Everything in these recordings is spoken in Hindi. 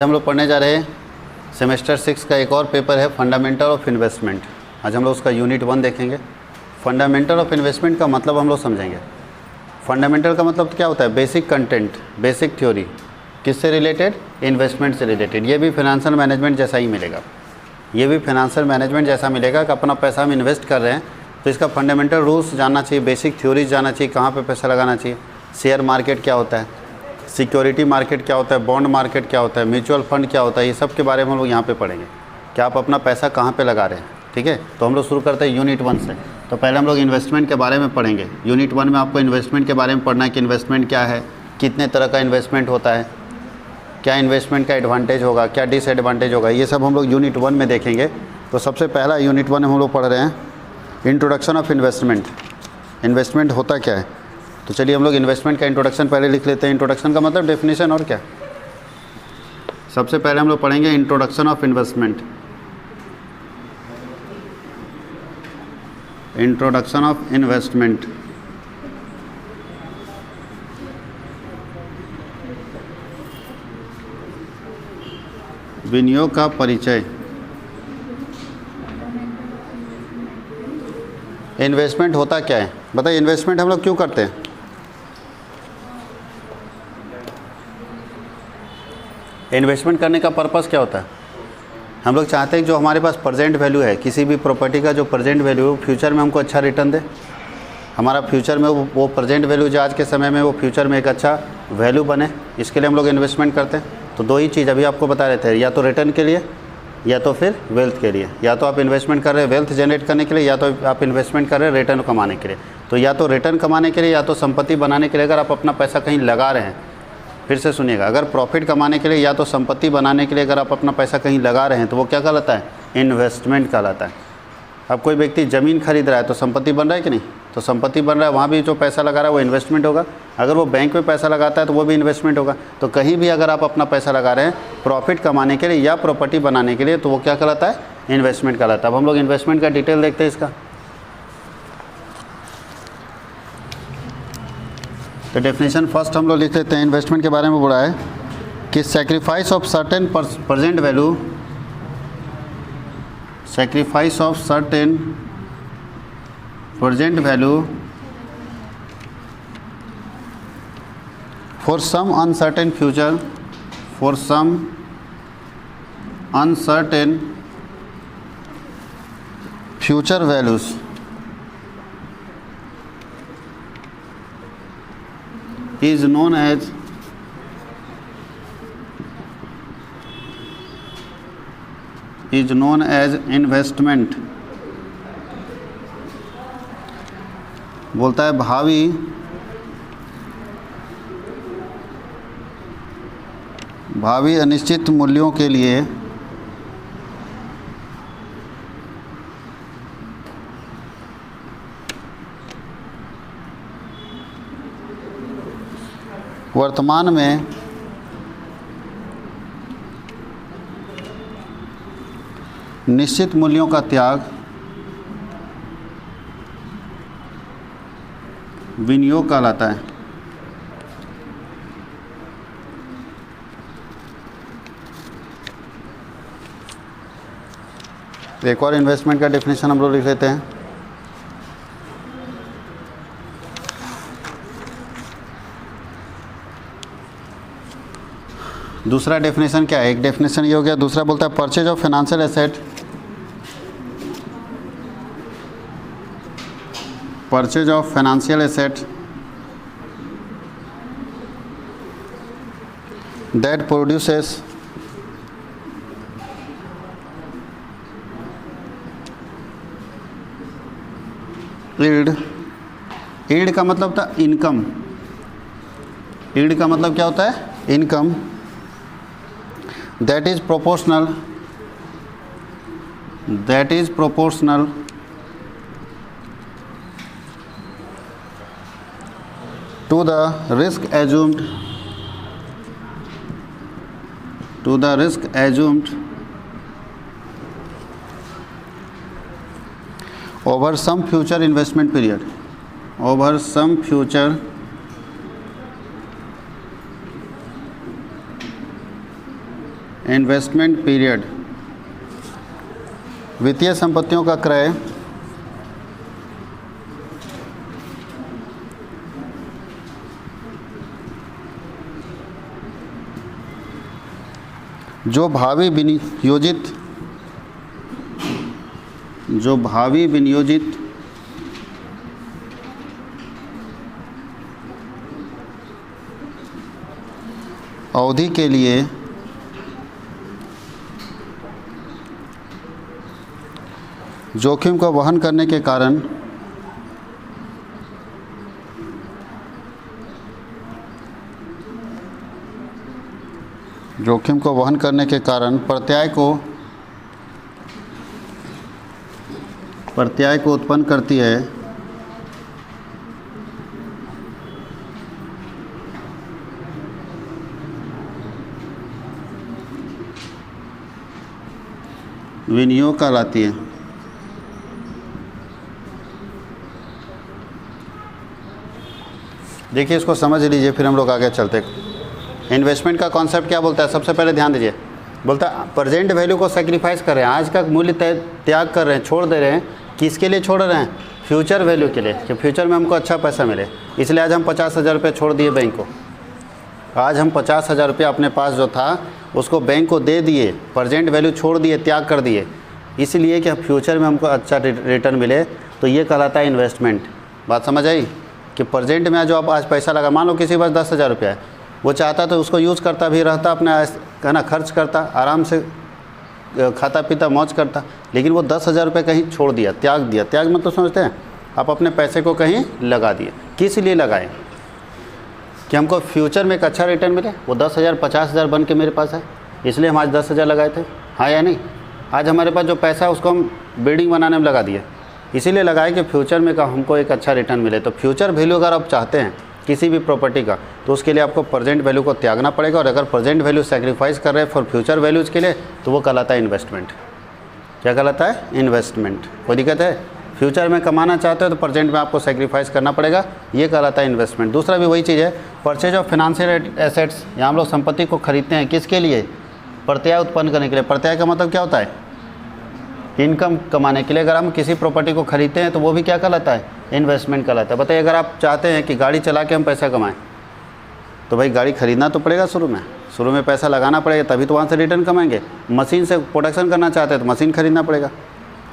हम लोग पढ़ने जा रहे हैं सेमेस्टर 6 का एक और पेपर है फंडामेंटल ऑफ इन्वेस्टमेंट। आज हम लोग उसका यूनिट 1 देखेंगे। फंडामेंटल ऑफ इन्वेस्टमेंट का मतलब हम लोग समझेंगे। फंडामेंटल का मतलब क्या होता है? Basic content, basic theory. किससे रिलेटेड? इन्वेस्टमेंट से रिलेटेड। ये भी फाइनेंशियल मैनेजमेंट जैसा ही मिलेगा। ये भी फाइनेंशियल मैनेजमेंट जैसा मिलेगा कि अपना पैसा हम इन्वेस्ट कर रहे हैं तो इसका फंडामेंटल रूल्स जानना चाहिए, बेसिक थ्योरीज जानना चाहिए, कहाँ पे पैसा लगाना चाहिए, शेयर मार्केट क्या होता है, सिक्योरिटी मार्केट क्या होता है, बॉन्ड मार्केट क्या होता है, म्यूचुअल फंड क्या होता है, ये सब के बारे में हम लोग यहाँ पे पढ़ेंगे कि आप अपना पैसा कहाँ पे लगा रहे हैं। ठीक है, तो हम लोग शुरू करते हैं यूनिट 1 से। तो पहले हम लोग इन्वेस्टमेंट के बारे में पढ़ेंगे। यूनिट 1 में आपको इन्वेस्टमेंट के बारे में पढ़ना है कि इन्वेस्टमेंट क्या है, कितने तरह का इन्वेस्टमेंट होता है, क्या इन्वेस्टमेंट का एडवांटेज होगा, क्या डिसएडवांटेज होगा, ये सब हम लोग यूनिट 1 में देखेंगे। तो सबसे पहला यूनिट 1 में हम लोग पढ़ रहे हैं इंट्रोडक्शन ऑफ इन्वेस्टमेंट। इन्वेस्टमेंट होता क्या है? तो चलिए हम लोग इन्वेस्टमेंट का इंट्रोडक्शन पहले लिख लेते हैं। इंट्रोडक्शन का मतलब डेफिनेशन और क्या। सबसे पहले हम लोग पढ़ेंगे introduction of investment. Introduction of investment. विनियोग का परिचय। इन्वेस्टमेंट होता क्या है बताइए? इन्वेस्टमेंट हम लोग क्यों करते हैं? इन्वेस्टमेंट करने का पर्पस क्या होता है? हम लोग चाहते हैं कि जो हमारे पास प्रेजेंट वैल्यू है, किसी भी प्रॉपर्टी का जो प्रेजेंट वैल्यू है, फ्यूचर में हमको अच्छा रिटर्न दे। हमारा फ्यूचर में वो प्रेजेंट वैल्यू जो आज के समय में वो फ्यूचर में एक अच्छा वैल्यू बने, इसके लिए हम लोग इन्वेस्टमेंट करते हैं। तो दो ही चीज़ अभी आपको बता रहे थे, या तो रिटर्न के लिए या तो फिर वेल्थ के लिए। या तो आप इन्वेस्टमेंट कर रहे हैं वेल्थ जनरेट करने के लिए, या तो आप इन्वेस्टमेंट कर रहे हैं रिटर्न कमाने के लिए। तो या तो रिटर्न कमाने के लिए या तो संपत्ति बनाने के लिए अगर आप अपना पैसा कहीं लगा रहे हैं, फिर से सुनिएगा, अगर प्रॉफिट कमाने के लिए या तो संपत्ति बनाने के लिए अगर आप अपना पैसा कहीं लगा रहे हैं तो वो क्या कहलाता है? इन्वेस्टमेंट कहलाता है। अब कोई व्यक्ति ज़मीन खरीद रहा है तो संपत्ति बन रहा है कि नहीं? तो संपत्ति बन रहा है, वहाँ भी जो पैसा लगा रहा है वो इन्वेस्टमेंट होगा। अगर वो बैंक में पैसा लगाता है तो वो भी इन्वेस्टमेंट होगा। तो कहीं भी अगर आप अपना पैसा लगा रहे हैं प्रॉफिट कमाने के लिए या प्रॉपर्टी बनाने के लिए तो वो क्या कहलाता है? इन्वेस्टमेंट कहलाता है। अब हम लोग इन्वेस्टमेंट का डिटेल देखते हैं इसका। तो डेफिनेशन फर्स्ट हम लोग लिख लेते हैं। इन्वेस्टमेंट के बारे में बोला है कि sacrifice of certain present value, sacrifice of certain present value for some uncertain future, for some uncertain future values is known as investment। बोलता है भावी अनिश्चित मूल्यों के लिए वर्तमान में निश्चित मूल्यों का त्याग विनियोग कहलाता है। एक और इन्वेस्टमेंट का डेफिनेशन हम लोग लिख लेते हैं। दूसरा डेफिनेशन क्या है? एक डेफिनेशन ये हो गया। दूसरा बोलता है purchase of financial asset, purchase of financial asset that produces yield. Yield का मतलब था इनकम। यील्ड का मतलब क्या होता है? Income. that is proportional to the risk assumed over some future investment period, over some future investment period, वित्तीय संपत्तियों का क्रय जो भावी विनियोजित अवधि के लिए जोखिम को वहन करने के कारण प्रत्यय को उत्पन्न करती है, विनियोग कहलाती है। देखिए इसको समझ लीजिए, फिर हम लोग आगे चलते। इन्वेस्टमेंट का कॉन्सेप्ट क्या बोलता है? सबसे पहले ध्यान दीजिए, बोलता है प्रेजेंट वैल्यू को सेक्रीफाइस कर रहे हैं, आज का मूल्य त्याग कर रहे हैं, छोड़ दे रहे हैं। किसके लिए छोड़ रहे हैं? फ्यूचर वैल्यू के लिए, कि फ्यूचर में हमको अच्छा पैसा मिले। इसलिए आज हम 50,000 रुपये छोड़ दिए बैंक को। आज हम 50,000 रुपये अपने पास जो था उसको बैंक को दे दिए, प्रेजेंट वैल्यू छोड़ दिए, त्याग कर दिए, इसलिए कि फ्यूचर में हमको अच्छा रिटर्न मिले। तो ये कहलाता है इन्वेस्टमेंट। बात समझ आई? कि प्रेजेंट में जो आप आज पैसा लगा, मान लो किसी के पास 10,000 रुपया है, वो चाहता तो उसको यूज़ करता भी रहता, अपने है ना, खर्च करता, आराम से खाता पीता मौज करता, लेकिन वो 10,000 रुपये कहीं छोड़ दिया, त्याग दिया। त्याग मतलब समझते हैं? आप अपने पैसे को कहीं लगा दिए। किस लिए लगाए? कि हमको फ्यूचर में एक अच्छा रिटर्न मिले। वो 10,000 50,000 बन के मेरे पास है, इसलिए हम आज 10,000 लगाए थे, हाँ या नहीं? आज हमारे पास जो पैसा है उसको हम बिल्डिंग बनाने में लगा दिए, इसीलिए लगाए कि फ्यूचर में हमको एक अच्छा रिटर्न मिले। तो फ्यूचर वैल्यू अगर आप चाहते हैं किसी भी प्रॉपर्टी का, तो उसके लिए आपको प्रेजेंट वैल्यू को त्यागना पड़ेगा। और अगर प्रेजेंट वैल्यू सेक्रीफाइस कर रहे हैं फॉर फ्यूचर वैल्यूज़ के लिए, तो वो कहलाता है इन्वेस्टमेंट। क्या कहलाता है? इन्वेस्टमेंट। कोई दिक्कत है? फ्यूचर में कमाना चाहते हो तो प्रेजेंट में आपको सेक्रीफाइस करना पड़ेगा, ये कहलाता है इन्वेस्टमेंट। दूसरा भी वही चीज़ है, परचेज ऑफ फाइनेंशियल एसेट्स। यहाँ हम लोग संपत्ति को खरीदते हैं, किसके लिए? प्रत्यय उत्पन्न करने के लिए। प्रत्यय का मतलब क्या होता है? इनकम कमाने के लिए। अगर हम किसी प्रॉपर्टी को खरीदते हैं तो वो भी क्या कहलाता है? इन्वेस्टमेंट कहलाता है। बताइए, अगर आप चाहते हैं कि गाड़ी चला के हम पैसा कमाएं, तो भाई गाड़ी खरीदना तो पड़ेगा, शुरू में पैसा लगाना पड़ेगा, तभी तो वहाँ से रिटर्न कमाएंगे। मशीन से प्रोडक्शन करना चाहते हैं तो मशीन खरीदना पड़ेगा,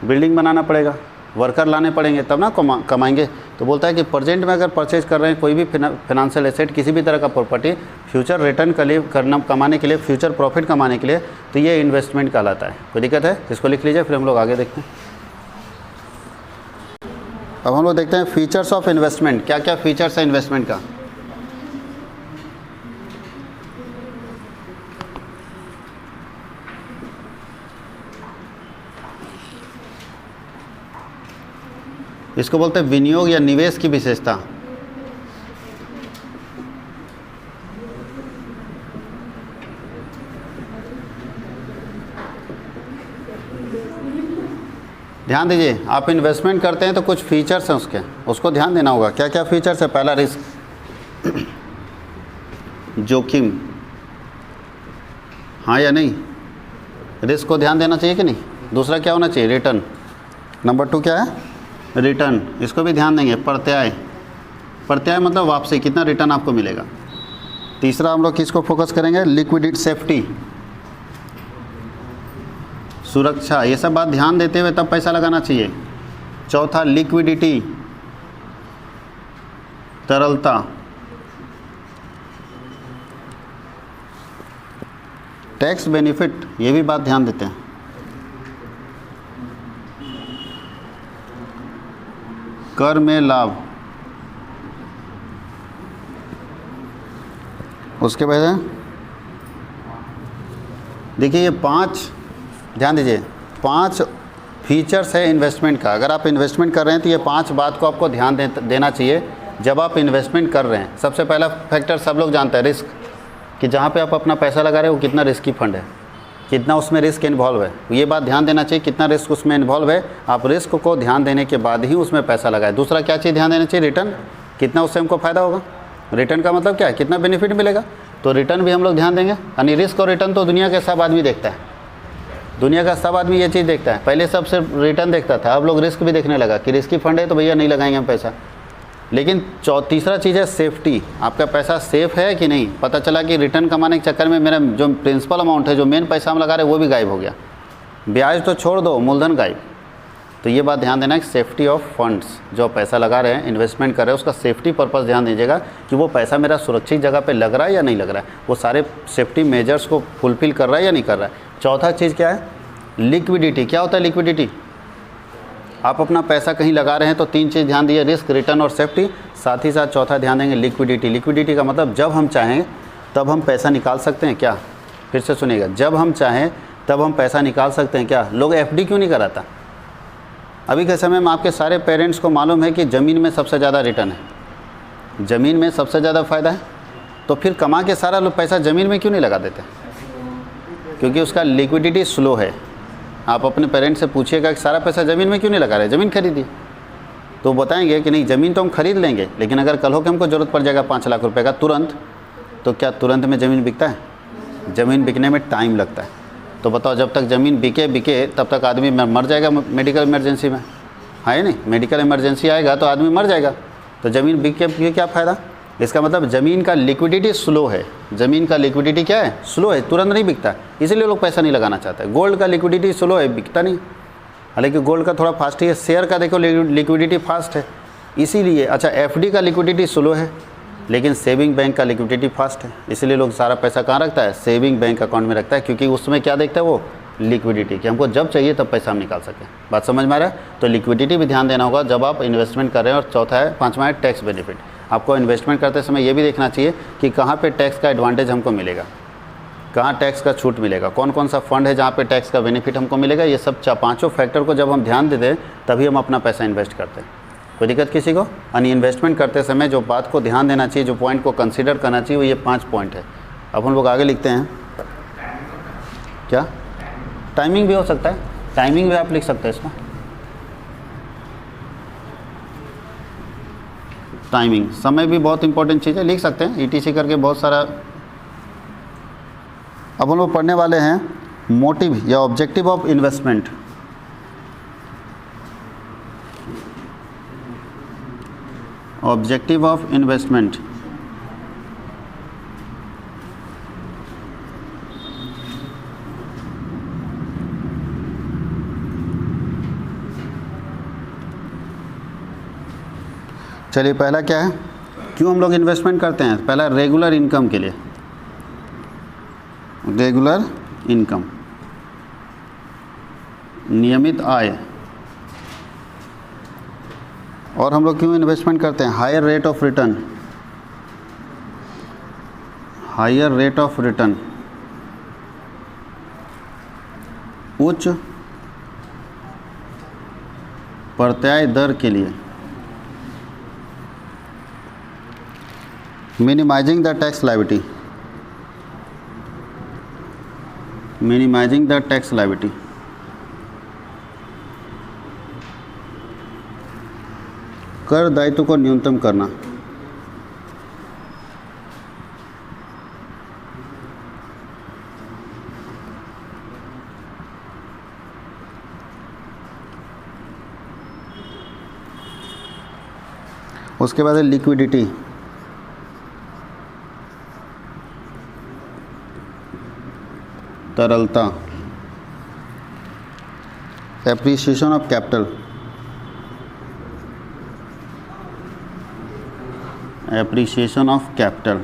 बिल्डिंग बनाना पड़ेगा, वर्कर लाने पड़ेंगे, तब ना कमाएंगे। तो बोलता है कि प्रेजेंट में अगर परचेज कर रहे हैं कोई भी फाइनेंशियल एसेट, किसी भी तरह का प्रॉपर्टी, फ्यूचर रिटर्न के लिए कमाने के लिए, फ्यूचर प्रॉफिट कमाने के लिए, तो ये इन्वेस्टमेंट कहलाता है। कोई दिक्कत है? इसको लिख लीजिए, फिर हम लोग आगे देखते हैं। अब हम लोग देखते हैं फीचर्स ऑफ इन्वेस्टमेंट। क्या क्या फीचर्स है इन्वेस्टमेंट का? इसको बोलते हैं विनियोग या निवेश की विशेषता। ध्यान दीजिए, आप इन्वेस्टमेंट करते हैं तो कुछ फीचर्स हैं उसको ध्यान देना होगा। क्या क्या फीचर्स है? पहला रिस्क, जोखिम, हाँ या नहीं? रिस्क को ध्यान देना चाहिए कि नहीं? दूसरा क्या होना चाहिए? रिटर्न। नंबर 2 क्या है? रिटर्न, इसको भी ध्यान देंगे। प्रत्यय मतलब वापसी, कितना रिटर्न आपको मिलेगा। तीसरा हम लोग किसको फोकस करेंगे? लिक्विडिटी, सेफ्टी, सुरक्षा, ये सब बात ध्यान देते हुए तब पैसा लगाना चाहिए। चौथा लिक्विडिटी, तरलता, टैक्स बेनिफिट, ये भी बात ध्यान देते हैं। कर में लाभ, उसके बाद देखिए ये 5, ध्यान दीजिए, 5 फीचर्स है इन्वेस्टमेंट का। अगर आप इन्वेस्टमेंट कर रहे हैं तो ये 5 बात को आपको ध्यान देना चाहिए जब आप इन्वेस्टमेंट कर रहे हैं। सबसे पहला फैक्टर सब लोग जानते हैं, रिस्क, कि जहाँ पे आप अपना पैसा लगा रहे हो वो कितना रिस्की फंड है, कितना उसमें रिस्क इन्वॉल्व है। ये बात ध्यान देना चाहिए, कितना रिस्क उसमें इन्वॉल्व है। आप रिस्क को ध्यान देने के बाद ही उसमें पैसा लगाएं। दूसरा क्या चीज़ ध्यान देना चाहिए? रिटर्न, कितना उससे हमको फ़ायदा होगा। रिटर्न का मतलब क्या है? कितना बेनिफिट मिलेगा। तो रिटर्न भी हम लोग ध्यान देंगे। यानी रिस्क और रिटर्न तो दुनिया के सब आदमी देखता है, दुनिया का सब आदमी ये चीज़ देखता है। पहले सब सिर्फ रिटर्न देखता था, अब लोग रिस्क भी देखने लगा कि रिस्की फंड है तो भैया नहीं लगाएंगे हम पैसा। लेकिन तीसरा चीज़ है सेफ्टी, आपका पैसा सेफ है कि नहीं। पता चला कि रिटर्न कमाने के चक्कर में मेरा जो प्रिंसिपल अमाउंट है, जो मेन पैसा हम लगा रहे हैं वो भी गायब हो गया, ब्याज तो छोड़ दो, मूलधन गायब। तो ये बात ध्यान देना है कि सेफ्टी ऑफ फंड्स, जो पैसा लगा रहे हैं, इन्वेस्टमेंट कर रहे हैं, उसका सेफ्टी पर्पस ध्यान दीजिएगा कि वो पैसा मेरा सुरक्षित जगह पे लग रहा है या नहीं लग रहा है, वो सारे सेफ्टी मेजर्स को फुलफिल कर रहा है या नहीं कर रहा है। चौथा चीज़ क्या है, लिक्विडिटी। क्या होता है लिक्विडिटी? आप अपना पैसा कहीं लगा रहे हैं तो तीन चीज़ ध्यान दिए, रिस्क, रिटर्न और सेफ्टी। साथ ही साथ चौथा ध्यान देंगे लिक्विडिटी। लिक्विडिटी का मतलब जब हम चाहें तब हम पैसा निकाल सकते हैं क्या? फिर से सुनिएगा, जब हम चाहें तब हम पैसा निकाल सकते हैं क्या? लोग एफडी क्यों नहीं कराता? अभी के समय में आपके सारे पेरेंट्स को मालूम है कि ज़मीन में सबसे ज़्यादा रिटर्न है, ज़मीन में सबसे ज़्यादा फ़ायदा है, तो फिर कमा के सारा लोग पैसा ज़मीन में क्यों नहीं लगा देते? क्योंकि उसका लिक्विडिटी स्लो है। आप अपने पेरेंट्स से पूछिएगा कि सारा पैसा ज़मीन में क्यों नहीं लगा रहे, ज़मीन खरीदिए, तो बताएंगे कि नहीं ज़मीन तो हम खरीद लेंगे, लेकिन अगर कल हो के हमको ज़रूरत पड़ जाएगा 5 लाख रुपए का तुरंत, तो क्या तुरंत में ज़मीन बिकता है? ज़मीन बिकने में टाइम लगता है। तो बताओ, जब तक ज़मीन बिके तब तक आदमी मर जाएगा मेडिकल इमरजेंसी में, है नहीं? मेडिकल इमरजेंसी आएगा तो आदमी मर जाएगा। तो ज़मीन बिक के क्या फ़ायदा? इसका मतलब ज़मीन का लिक्विडिटी स्लो है। ज़मीन का लिक्विडिटी क्या है? स्लो है, तुरंत नहीं बिकता, इसीलिए लोग पैसा नहीं लगाना चाहते। गोल्ड का लिक्विडिटी स्लो है, बिकता नहीं, हालांकि गोल्ड का थोड़ा फास्ट ही है। शेयर का देखो लिक्विडिटी फास्ट है, इसीलिए। अच्छा, एफडी का लिक्विडिटी स्लो है, लेकिन सेविंग बैंक का लिक्विडिटी फास्ट है, इसलिए लोग सारा पैसा कहाँ रखता है? सेविंग बैंक अकाउंट में रखता है, क्योंकि उसमें क्या देखता है वो? लिक्विडिटी, कि हमको जब चाहिए तब पैसा हम निकाल सकें। बात समझ में आ रहा है? तो लिक्विडिटी भी ध्यान देना होगा जब आप इन्वेस्टमेंट कर रहे हैं। और चौथा है, पाँचवा है टैक्स बेनिफिट। आपको इन्वेस्टमेंट करते समय ये भी देखना चाहिए कि कहाँ पे टैक्स का एडवांटेज हमको मिलेगा, कहाँ टैक्स का छूट मिलेगा, कौन कौन सा फंड है जहाँ पे टैक्स का बेनिफिट हमको मिलेगा। ये सब पाँचों फैक्टर को जब हम ध्यान देते हैं तभी हम अपना पैसा इन्वेस्ट करते हैं। कोई दिक्कत किसी को? यानी इन्वेस्टमेंट करते समय जो बात को ध्यान देना चाहिए, जो पॉइंट को कंसीडर करना चाहिए, वो ये 5 पॉइंट है। अब हम लोग आगे लिखते हैं। क्या टाइमिंग भी हो सकता है? टाइमिंग भी आप लिख सकते हैं इसमें। टाइमिंग, समय भी बहुत इंपॉर्टेंट चीज़ है, लिख सकते हैं ईटीसी करके बहुत सारा। अब हम लोग पढ़ने वाले हैं मोटिव या objective of investment. Objective of investment. चलिए, पहला क्या है, क्यों हम लोग इन्वेस्टमेंट करते हैं? पहला रेगुलर इनकम के लिए, रेगुलर इनकम, नियमित आय। और हम लोग क्यों इन्वेस्टमेंट करते हैं? Higher rate of return, higher rate of return, उच्च प्रत्याय दर के लिए। Minimising the tax liability, minimising the tax liability. कर दायित्व को न्यूनतम करना। उसके बाद है लिक्विडिटी, तरलता, appreciation of capital, appreciation of capital,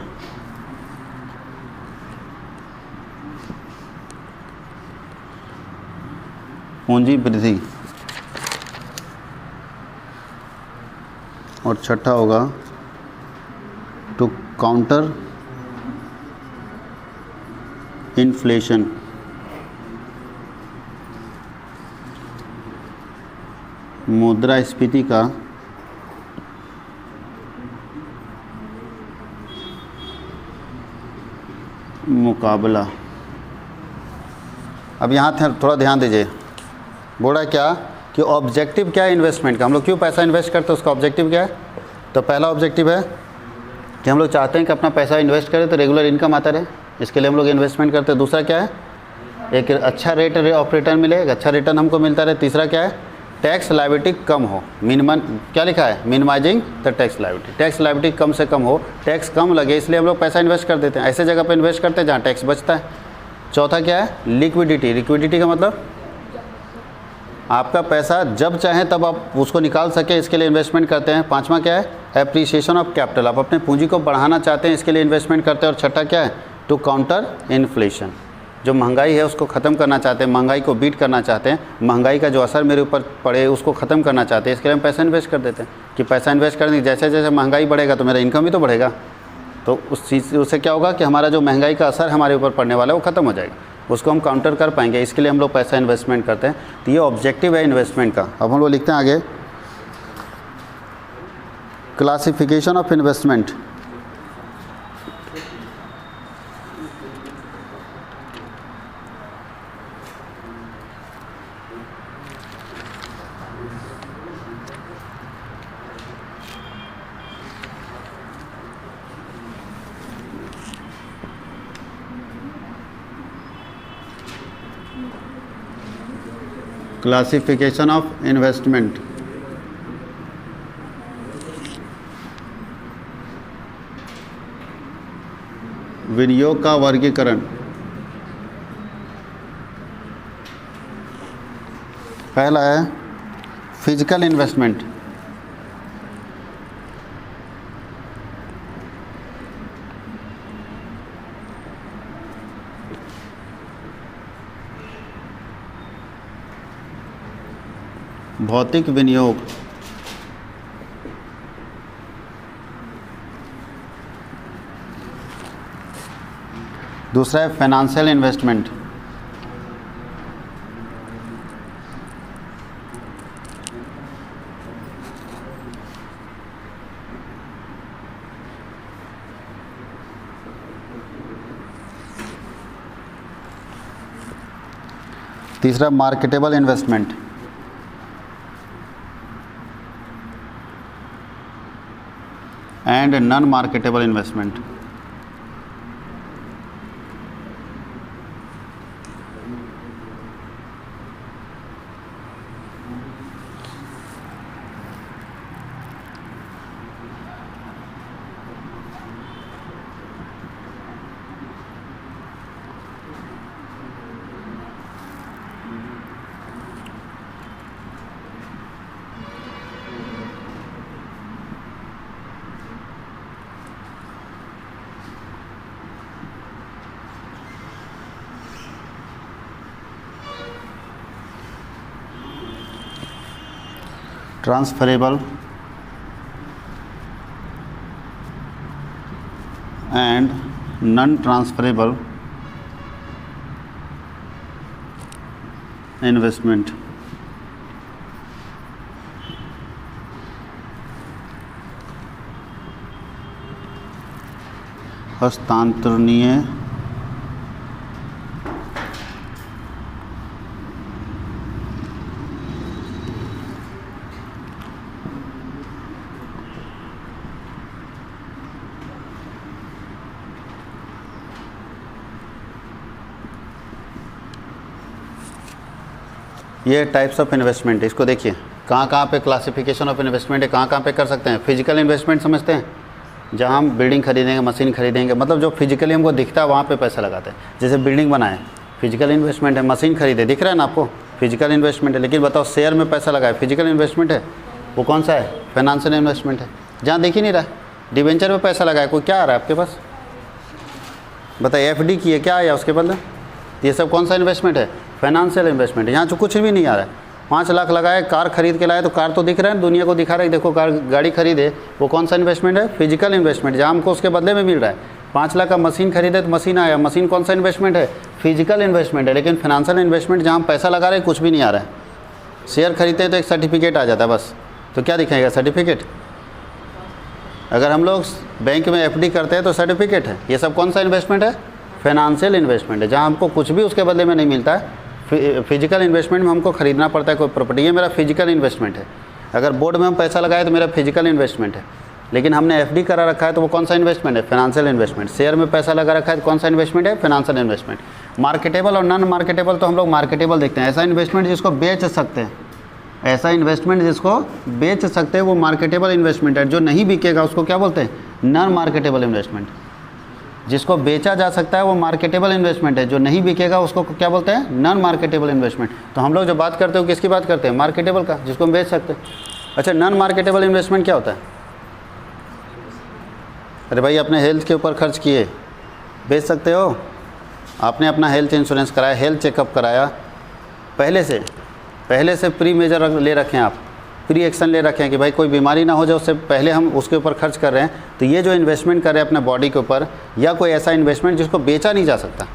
पूंजी वृद्धि, और छठा होगा टू काउंटर इन्फ्लेशन, मुद्रास्फीति का मुकाबला। अब यहाँ थोड़ा ध्यान दीजिए, बोला क्या कि ऑब्जेक्टिव क्या है इन्वेस्टमेंट का, हम लोग क्यों पैसा इन्वेस्ट करते हैं, उसका ऑब्जेक्टिव क्या है? तो पहला ऑब्जेक्टिव है कि हम लोग चाहते हैं कि अपना पैसा इन्वेस्ट करें तो रेगुलर इनकम आता रहे, इसके लिए हम लोग इन्वेस्टमेंट करते हैं। दूसरा क्या है, एक अच्छा रेट ऑफ रिटर्न मिले, एक अच्छा रिटर्न हमको मिलता रहे। तीसरा क्या है, टैक्स लायबिलिटी कम हो, मिनिमम क्या लिखा है, minimising the tax liability, tax liability कम से कम हो, टैक्स कम लगे, इसलिए हम लोग पैसा इन्वेस्ट कर देते हैं, ऐसे जगह पर इन्वेस्ट करते हैं जहाँ टैक्स बचता है। चौथा क्या है, लिक्विडिटी, लिक्विडिटी का मतलब आपका पैसा जब चाहें तब आप उसको निकाल सके, इसके लिए इन्वेस्टमेंट करते हैं। पांचवा क्या है, एप्रिसिएशन ऑफ कैपिटल, आप अपने पूंजी को बढ़ाना चाहते हैं, इसके लिए इन्वेस्टमेंट करते हैं। और छठा क्या है, टू काउंटर इन्फ्लेशन, जो महंगाई है उसको ख़त्म करना चाहते हैं, महंगाई को बीट करना चाहते हैं, महंगाई का जो असर मेरे ऊपर पड़े उसको ख़त्म करना चाहते हैं, इसके लिए हम पैसा इन्वेस्ट कर देते हैं कि पैसा इन्वेस्ट करने जैसे जैसे महंगाई बढ़ेगा तो मेरा इनकम भी तो बढ़ेगा, तो उस चीज़ उससे क्या होगा कि हमारा जो महंगाई का असर हमारे ऊपर पड़ने वाला है वो ख़त्म हो जाएगा, उसको हम काउंटर कर पाएंगे, इसके लिए हम लोग पैसा इन्वेस्टमेंट करते हैं। तो ये ऑब्जेक्टिव है इन्वेस्टमेंट का। अब हम लोग लिखते हैं आगे, classification of investment. Classification of investment, विनियोग का वर्गीकरण। पहला है फिजिकल इन्वेस्टमेंट, भौतिक विनियोग। दूसरा है फाइनेंशियल इन्वेस्टमेंट, तीसरा marketable investment, and non marketable investment. Transferable and non transferable investment. हस्तांतरणीय ये टाइप्स ऑफ इन्वेस्टमेंट है। इसको देखिए कहाँ कहाँ पे क्लासिफिकेशन ऑफ इन्वेस्टमेंट है, कहाँ कहाँ पे कर सकते हैं। फिजिकल इन्वेस्टमेंट समझते हैं, जहाँ हम बिल्डिंग खरीदेंगे, मशीन खरीदेंगे, मतलब जो फिजिकली हमको दिखता है वहाँ पे पैसा लगाते हैं। जैसे बिल्डिंग बनाए, फिजिकल इन्वेस्टमेंट है। मशीन खरीदे, दिख रहा है ना आपको, फिजिकल इन्वेस्टमेंट है। लेकिन बताओ शेयर में पैसा लगाए, फिजिकल इन्वेस्टमेंट है, वो कौन सा है, फाइनेंशियल इन्वेस्टमेंट है। जहाँ दिख ही नहीं रहा, डिवेंचर में पैसा लगाए, कोई क्या आ रहा है आपके पास, बताइए, FD की है, क्या आया उसके बदले, ये सब कौन सा इन्वेस्टमेंट है, फाइनेंशियल इन्वेस्टमेंट है। यहाँ जो कुछ भी नहीं आ रहा है, 5 लाख लगाए, कार खरीद के लाए, तो कार तो दिख रहा है, दुनिया को दिखा रहा है, देखो कार गाड़ी खरीदे, वो कौन सा इन्वेस्टमेंट है, फिजिकल इन्वेस्टमेंट, जहाँ हमको उसके बदले में मिल रहा है। 5 लाख का मशीन खरीदे तो मशीन आया, मशीन कौन सा इन्वेस्टमेंट है, फिजिकल इन्वेस्टमेंट है। लेकिन फाइनेंशियल इन्वेस्टमेंट जहाँ हम पैसा लगा रहे हैं कुछ भी नहीं आ रहा है। शेयर खरीदते हैं तो एक सर्टिफिकेट आ जाता है बस, तो क्या दिखाएगा, सर्टिफिकेट। अगर हम लोग बैंक में FD करते हैं तो सर्टिफिकेट है। ये सब कौन सा इन्वेस्टमेंट है, फाइनेंशियल इन्वेस्टमेंट है, जहाँ हमको कुछ भी उसके बदले में नहीं मिलता है। फिजिकल इन्वेस्टमेंट में हमको खरीदना पड़ता है कोई प्रॉपर्टी, ये मेरा फिजिकल इन्वेस्टमेंट है। अगर बोर्ड में हम पैसा लगाए तो मेरा फिजिकल इन्वेस्टमेंट है। लेकिन हमने एफडी करा रखा है तो वो कौन सा इन्वेस्टमेंट है? Financial investment. शेयर में पैसा लगा रखा है तो कौन सा इन्वेस्टमेंट है? Financial investment. मार्केटेबल और नॉन मार्केटेबल तो हम लोग मार्केटेबल देखते हैं। ऐसा इन्वेस्टमेंट जिसको बेच सकते हैं, ऐसा इन्वेस्टमेंट जिसको बेच सकते हैं वो मार्केटेबल इन्वेस्टमेंट है। जो नहीं बिकेगा उसको क्या बोलते हैं? Non marketable investment. जिसको बेचा जा सकता है वो मार्केटेबल इन्वेस्टमेंट है, जो नहीं बिकेगा उसको क्या बोलते हैं? Non marketable investment. तो हम लोग जो बात करते हो किसकी बात करते हैं? मार्केटेबल का, जिसको हम बेच सकते हैं। अच्छा, नॉन मार्केटेबल इन्वेस्टमेंट क्या होता है? अरे भाई, अपने हेल्थ के ऊपर खर्च किए, बेच सकते हो। आपने अपना हेल्थ इंश्योरेंस कराया, हेल्थ चेकअप कराया, पहले से प्री मेजर ले रखे हैं आप, प्री एक्शन ले रखे हैं कि भाई कोई बीमारी ना हो जाए, उससे पहले हम उसके ऊपर खर्च कर रहे हैं। तो ये जो इन्वेस्टमेंट कर रहे हैं अपने बॉडी के ऊपर, या कोई ऐसा इन्वेस्टमेंट जिसको बेचा नहीं जा सकता,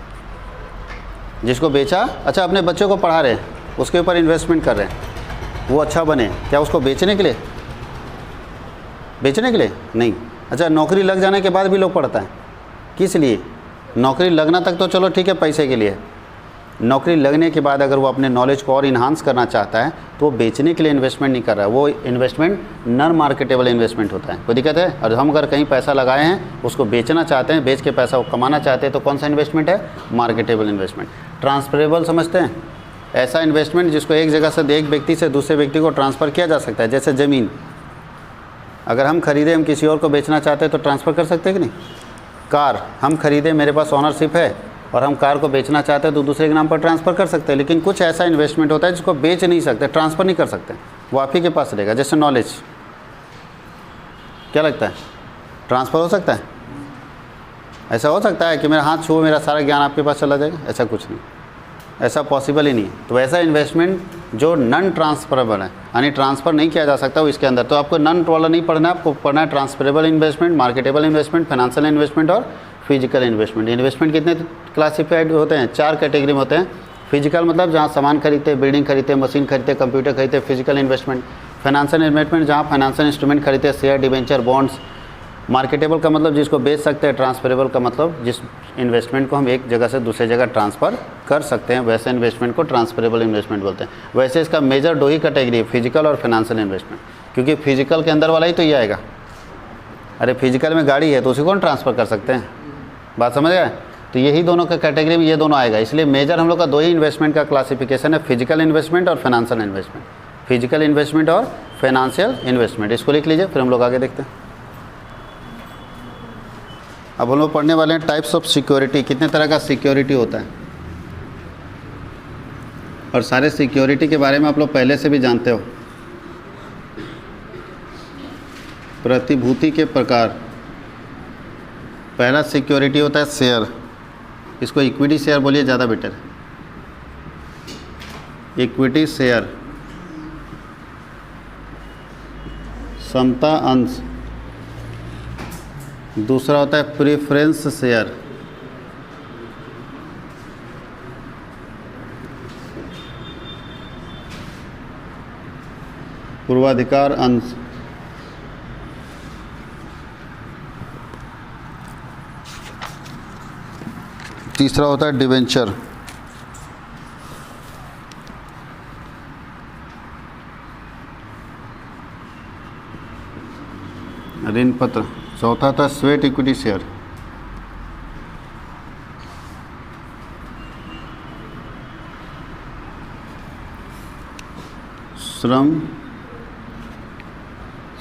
जिसको बेचा, अच्छा अपने बच्चों को पढ़ा रहे हैं, उसके ऊपर इन्वेस्टमेंट कर रहे हैं, वो अच्छा बने, क्या उसको बेचने के लिए? बेचने के लिए नहीं। अच्छा, नौकरी लग जाने के बाद भी लोग पढ़ता है, किस लिए? नौकरी लगना तक तो चलो ठीक है, पैसे के लिए। नौकरी लगने के बाद अगर वो अपने नॉलेज को और इन्हांस करना चाहता है तो वो बेचने के लिए इन्वेस्टमेंट नहीं कर रहा है, वो इन्वेस्टमेंट नॉन मार्केटेबल इन्वेस्टमेंट होता है। कोई दिक्कत है? और हम अगर कहीं पैसा लगाए हैं उसको बेचना चाहते हैं, बेच के पैसा कमाना चाहते हैं, तो कौन सा इन्वेस्टमेंट है? Marketable investment. ट्रांसफरेबल समझते हैं? ऐसा इन्वेस्टमेंट जिसको एक जगह से एक व्यक्ति से दूसरे व्यक्ति को ट्रांसफ़र किया जा सकता है। जैसे ज़मीन अगर हम खरीदे, हम किसी और को बेचना चाहते हैं तो ट्रांसफ़र कर सकते हैं कि नहीं? कार हम खरीदे, मेरे पास ऑनरशिप है और हम कार को बेचना चाहते हैं तो दूसरे के नाम पर ट्रांसफ़र कर सकते हैं। लेकिन कुछ ऐसा इन्वेस्टमेंट होता है जिसको बेच नहीं सकते, ट्रांसफ़र नहीं कर सकते, वो आप ही के पास रहेगा। जैसे नॉलेज, क्या लगता है ट्रांसफ़र हो सकता है? ऐसा हो सकता है कि मेरा हाथ छुओ, मेरा सारा ज्ञान आपके पास चला जाएगा? ऐसा कुछ नहीं, ऐसा पॉसिबल ही नहीं। तो ऐसा इन्वेस्टमेंट जो नॉन ट्रांसफरेबल है, यानी ट्रांसफ़र नहीं किया जा सकता वो इसके अंदर, तो आपको नॉन वाला नहीं पढ़ना है, आपको पढ़ना है transferable investment, marketable investment, financial investment और फिजिकल इन्वेस्टमेंट। इन्वेस्टमेंट कितने क्लासीफाइड होते हैं? 4 कैटेगरी में होते हैं। फिजिकल मतलब जहाँ सामान खरीदते, बिल्डिंग खरीदते, मशीन खरीदते, कंप्यूटर खरीदते, फिजिकल इन्वेस्टमेंट। फाइनेंशियल इन्वेस्टमेंट जहाँ फाइनेंशियल इंस्ट्रूमेंट खरीदते, शेयर, डिबेंचर, बॉन्ड्स। मार्केटेबल का मतलब जिसको बेच सकते हैं, ट्रांसफरेबल का मतलब जिस इन्वेस्टमेंट को हम एक जगह से दूसरी जगह ट्रांसफ़र कर सकते हैं, वैसे इन्वेस्टमेंट को ट्रांसफरेबल इन्वेस्टमेंट बोलते हैं। वैसे इसका मेजर 2 ही कैटेगरी है, फिजिकल और फाइनेंशियल इन्वेस्टमेंट, क्योंकि फिजिकल के अंदर वाला ही तो ये आएगा। अरे फिजिकल में गाड़ी है तो उसी को हम ट्रांसफ़र कर सकते हैं, बात समझ गए? तो यही दोनों का कैटेगरी में ये दोनों आएगा। इसलिए मेजर हम लोग का 2 ही इन्वेस्टमेंट का क्लासिफिकेशन है, फिजिकल इन्वेस्टमेंट और फाइनेंशियल इन्वेस्टमेंट। फिजिकल इन्वेस्टमेंट और फाइनेंशियल इन्वेस्टमेंट, इसको लिख लीजिए, फिर हम लोग आगे देखते हैं। अब हम लोग पढ़ने वाले हैं टाइप्स ऑफ सिक्योरिटी, कितने तरह का सिक्योरिटी होता है। और सारे सिक्योरिटी के बारे में आप लोग पहले से भी जानते हो। प्रतिभूति के प्रकार, पहला सिक्योरिटी होता है शेयर, इसको इक्विटी शेयर बोलिए ज़्यादा बेटर है, इक्विटी शेयर। समता अंश। दूसरा होता है प्रेफरेंस शेयर, पूर्वाधिकार अंश। तीसरा होता है डिवेंचर। ऋण पत्र। चौथा था स्वेट इक्विटी शेयर। श्रम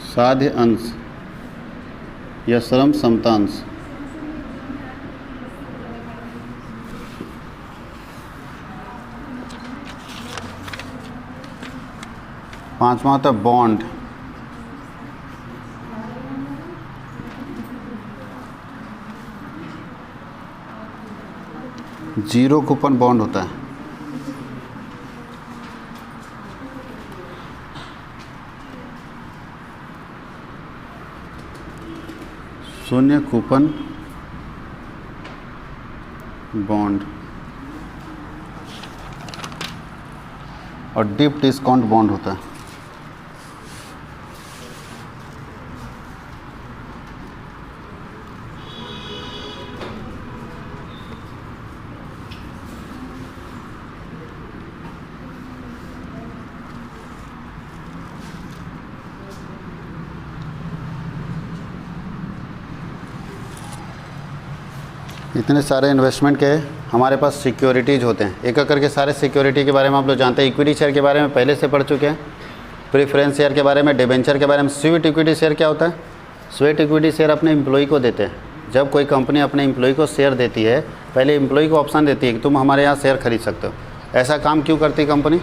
साध्य अंश या श्रम समता अंश। पांचवा होता है बॉन्ड। जीरो कूपन बॉन्ड होता है। शून्य कूपन बॉन्ड और डीप डिस्काउंट बॉन्ड होता है। इतने सारे इन्वेस्टमेंट के हमारे पास सिक्योरिटीज़ होते हैं, एक एक करके सारे सिक्योरिटी के बारे में आप लोग जानते हैं। इक्विटी शेयर के बारे में पहले से पढ़ चुके हैं, प्रेफरेंस शेयर के बारे में, डिबेंचर के बारे में। स्वेट इक्विटी शेयर क्या होता है? स्वेट इक्विटी शेयर अपने एम्प्लॉय को देते हैं। जब कोई कंपनी अपने एम्प्लॉय को शेयर देती है, पहले एम्प्लॉय को ऑप्शन देती है कि तुम हमारे यहाँ शेयर खरीद सकते हो। ऐसा काम क्यों करती है कंपनी?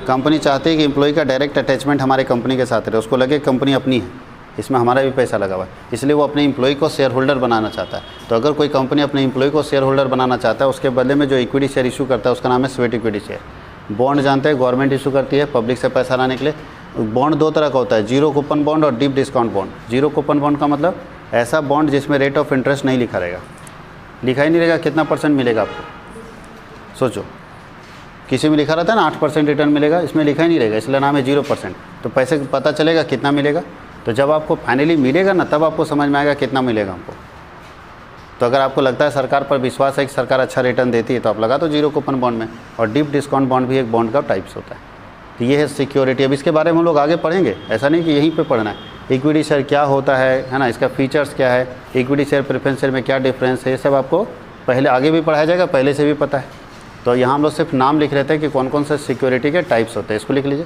कंपनी चाहती है कि एम्प्लॉय का डायरेक्ट अटैचमेंट हमारे कंपनी के साथ रहे, उसको लगे कंपनी अपनी है, इसमें हमारा भी पैसा लगा हुआ है, इसलिए वो अपने एम्प्लॉय को शेयर होल्डर बनाना चाहता है। तो अगर कोई कंपनी अपने एम्प्लॉय को शेयर होल्डर बनाना चाहता है, उसके बदले में जो इक्विटी शेयर इशू करता है उसका नाम है स्वेट इक्विटी शेयर। बॉन्ड जानते हैं, गवर्नमेंट इशू करती है पब्लिक से पैसा लाने के लिए। बॉन्ड दो तरह का होता है, जीरो कूपन बॉन्ड और deep discount bond. Zero coupon bond का मतलब ऐसा बॉन्ड जिसमें रेट ऑफ इंटरेस्ट नहीं लिखा रहेगा, लिखा ही नहीं रहेगा कितना परसेंट मिलेगा आपको। सोचो, किसी में लिखा रहता है ना 8% रिटर्न मिलेगा, इसमें लिखा ही नहीं रहेगा, इसलिए नाम है 0%। तो पैसे पता चलेगा कितना मिलेगा, तो जब आपको फाइनली मिलेगा ना, तब आपको समझ में आएगा कितना मिलेगा हमको। तो अगर आपको लगता है सरकार पर विश्वास है कि सरकार अच्छा रिटर्न देती है, तो आप लगा दो जीरो कूपन बॉन्ड में। और डीप डिस्काउंट बॉन्ड भी एक बॉन्ड का टाइप्स होता है। तो ये है सिक्योरिटी। अब इसके बारे में हम लोग आगे पढ़ेंगे, ऐसा नहीं कि यहीं पे पढ़ना है। इक्विटी शेयर क्या होता है ना, इसका फीचर्स क्या है, इक्विटी शेयर प्रेफरेंस शेयर में क्या डिफरेंस है, ये सब आपको पहले आगे भी पढ़ाया जाएगा, पहले से भी पता है। तो यहाँ हम लोग सिर्फ नाम लिख रहे थे कि कौन कौन से सिक्योरिटी के टाइप्स होते हैं, इसको लिख लीजिए।